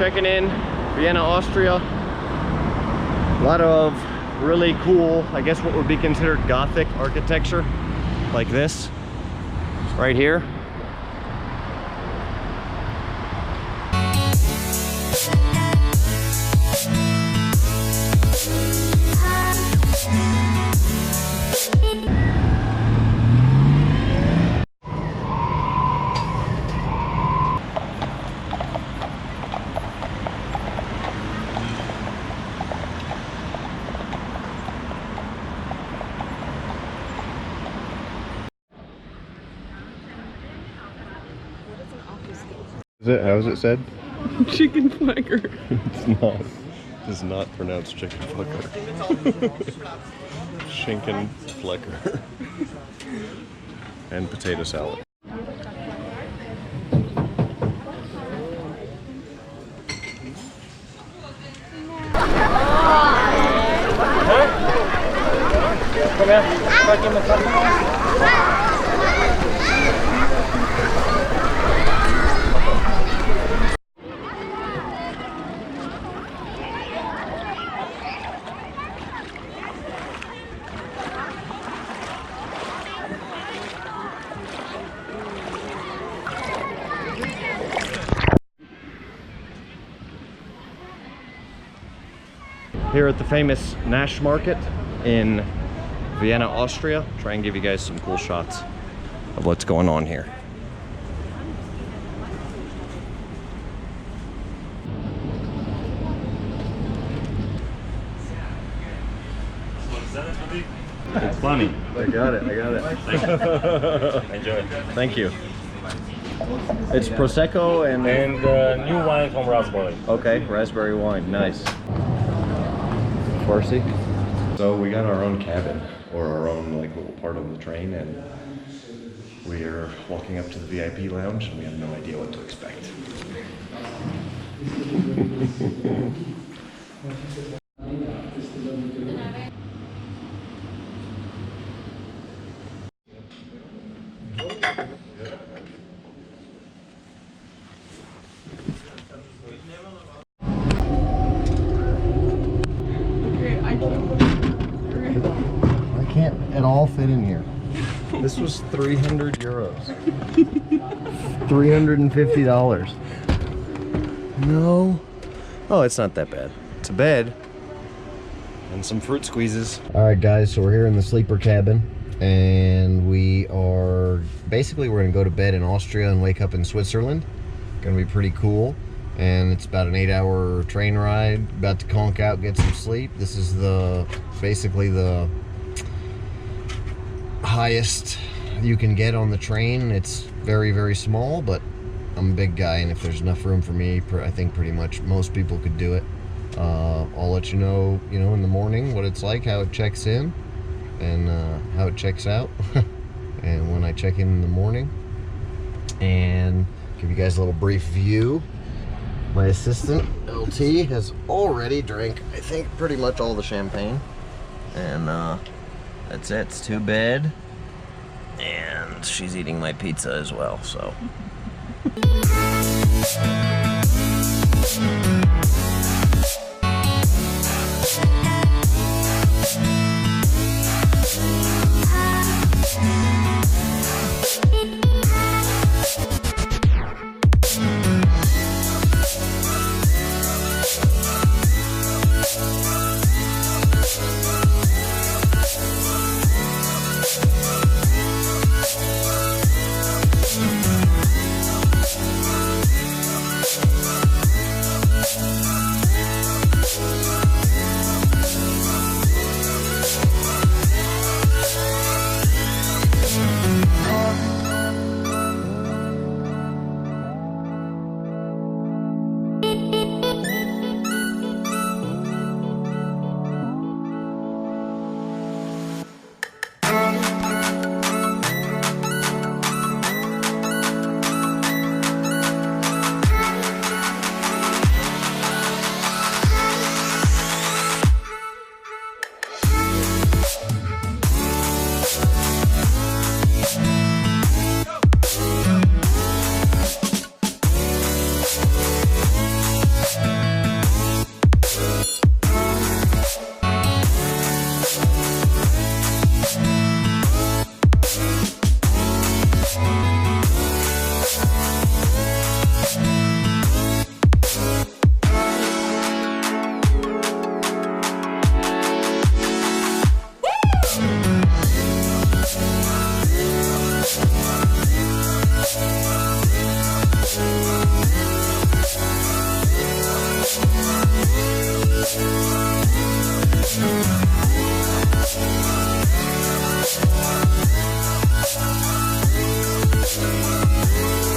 checking in Vienna, Austria. A lot of really cool, I guess what would be considered Gothic architecture, like this right here. How is it said? Chicken flacker. It's not. It's not pronounced chicken flacker. Schinken flecker. And potato salad. Come here. Here at the famous Nash Market in Vienna, Austria. Try and give you guys some cool shots of what's going on here. It's funny. I got it. Enjoy. Thank you. It's Prosecco and new wine from raspberry. okay, raspberry wine. Nice. Farsi. So we got our own cabin, or our own like little part of the train, and we are walking up to the VIP lounge, and we have no idea what to expect. I can't at all fit in here. This was 300 euros. $350. No. Oh, it's not that bad. It's a bed and some fruit squeezes. All right, guys, so we're here in the sleeper cabin, and we're gonna go to bed in Austria and wake up in Switzerland. Gonna be pretty cool. And it's about an 8-hour train ride. About to conk out, get some sleep. This is basically the highest you can get on the train. It's very, very small, but I'm a big guy, and if there's enough room for me, I think pretty much most people could do it. I'll let you know, in the morning what it's like, how it checks in, and how it checks out, and when I check in the morning, and give you guys a little brief view. My assistant, LT, has already drank, I think, pretty much all the champagne. And that's it. It's to bed. And she's eating my pizza as well, so.